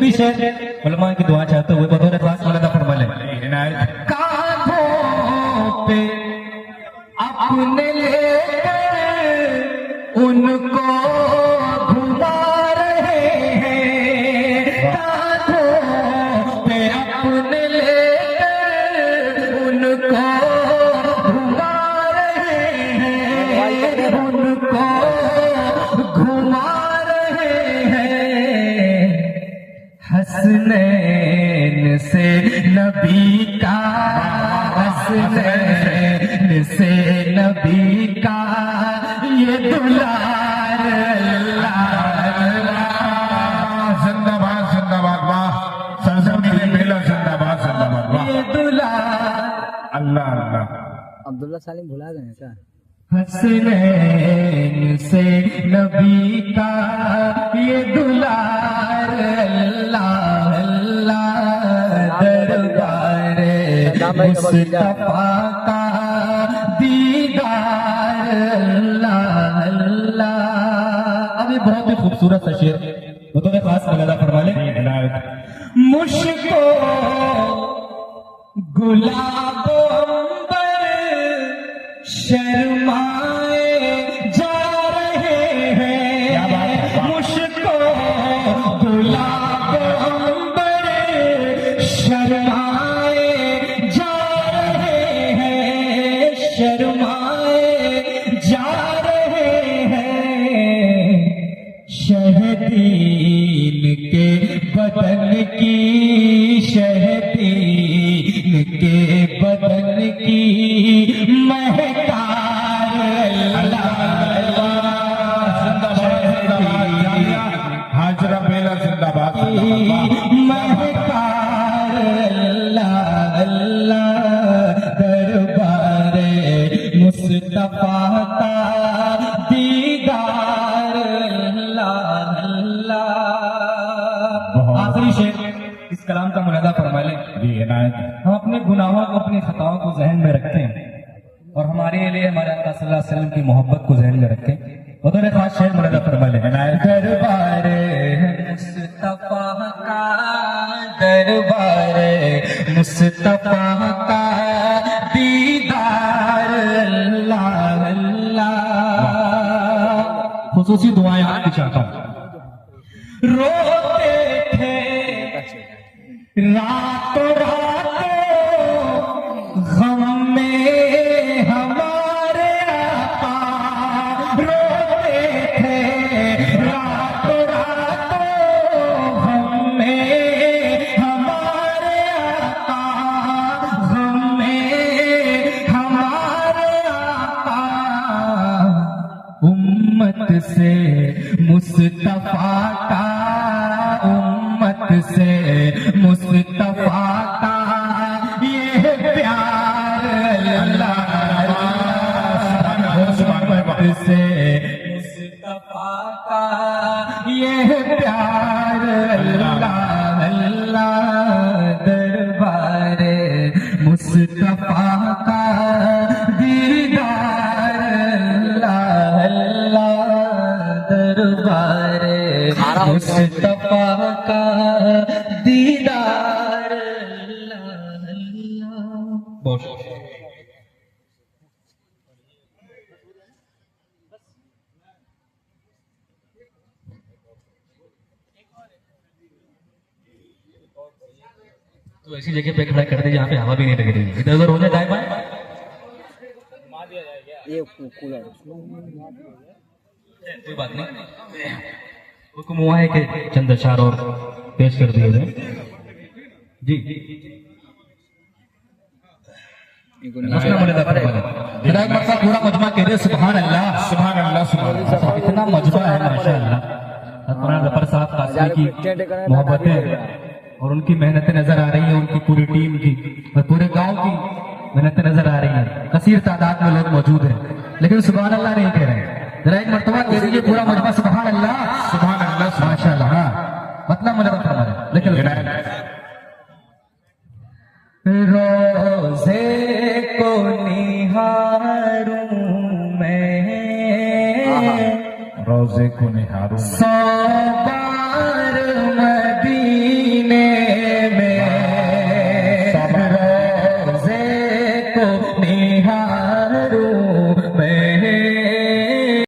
भी शेर उलमा की दुआ चाहते हुए बतौर खास मौलाना फरमा लें। कांधों पे अपने लेकर उनको घुमा रहे हैं, कांधों पे अपने लेकर उनको घुमा रहे हैं, उनको घुमा रहे हैं। हसनैन से नबी का, हसनैन से नबी का ये दुलार जिंदाबाद जिंदाबाद, वाह सरसब्ज़ मेला जिंदाबाद जिंदाबाद, वाह ये दुलार। अल्लाह अल्लाह। अब्दुल्ला सालिम भुला गए क्या? हसनैन से नबी का ये दुलार, अल्लाह अल्लाह दरबार मुस्तफा का दीदार, अल्लाह अल्लाह। अब ये बहुत ही खूबसूरत सा शेर बतौर खास मौलाना फरमा ले। मुझको गुलाबो अंबर शर्माए जा रहे हैं, मुझको गुलाबो अंबर शर्माए जा रहे हैं, शर्माए जा रहे हैं। शहदीन के बदन की, शहदीन के बदन की महकार, अल्लाह हाजरा मेला जिंदाबाद, महकार, अल्लाह अल्लाह दरबार मुस्तफा का दीदार, अल्लाह अल्लाह। आखिरी शेर इस कलाम का मुनादा फरमा लें। हम अपने गुनाहों को, अपनी खताओं को जहन में रखें और हमारे लिए हमारे आका सल्लल्लाहु अलैहि वसल्लम की मोहब्बत को जहन में रखें। बतौर खास शेर मुनादा फरमा लें। दरबार मुस्तफा का, दरबार मुस्तफा का दीदार, अल्लाह अल्लाह। खुसूसी दुआएं आपकी चाहता हूं। रोते थे रातों रातों गम में हमारे आका, रोते थे रातों रातों गम में हमारे आका, गम में हमारे आका। उम्मत से मुस्तफा का, उम्मत से मुस्तफा का ये प्यार, अल्लाह से मुस्तफा का ये प्यार, अल्लाह अल्लाह दरबार मुस्तफा का दीदार, अल्लाह अल्लाह दरबार मुस्तफा का दीदार, अल्लाह अल्लाह। बहुत तो ऐसी जगह पे खड़ा कर दे जहाँ पे हवा भी नहीं लग रही, इधर उधर होने टाइम आए। ये कूलर कोई बात नहीं, हुक्म हुआ है कि चंद अशार और पेश कर दिए जाए। जी पूरा मजमा कह रहे सुभान अल्लाह सुभान अल्लाह सुभान अल्लाह। इतना मजमा है माशाअल्लाह। जफर साहब कासमी की मोहब्बतें और उनकी मेहनतें नजर आ रही है, उनकी पूरी टीम की और पूरे गांव की मेहनतें नजर आ रही है। कसीर तादाद में लोग मौजूद हैं, लेकिन सुभान अल्लाह नहीं कह रहे हैं। जरा एक मर्तबा कह दीजिए पूरा मजमा सुभान अल्लाह सुभान अल्लाह माशाअल्लाह। हाँ मतलब मुझे बता, लेकिन रोजे को निहारूं मैं, रोजे को निहारूं सौ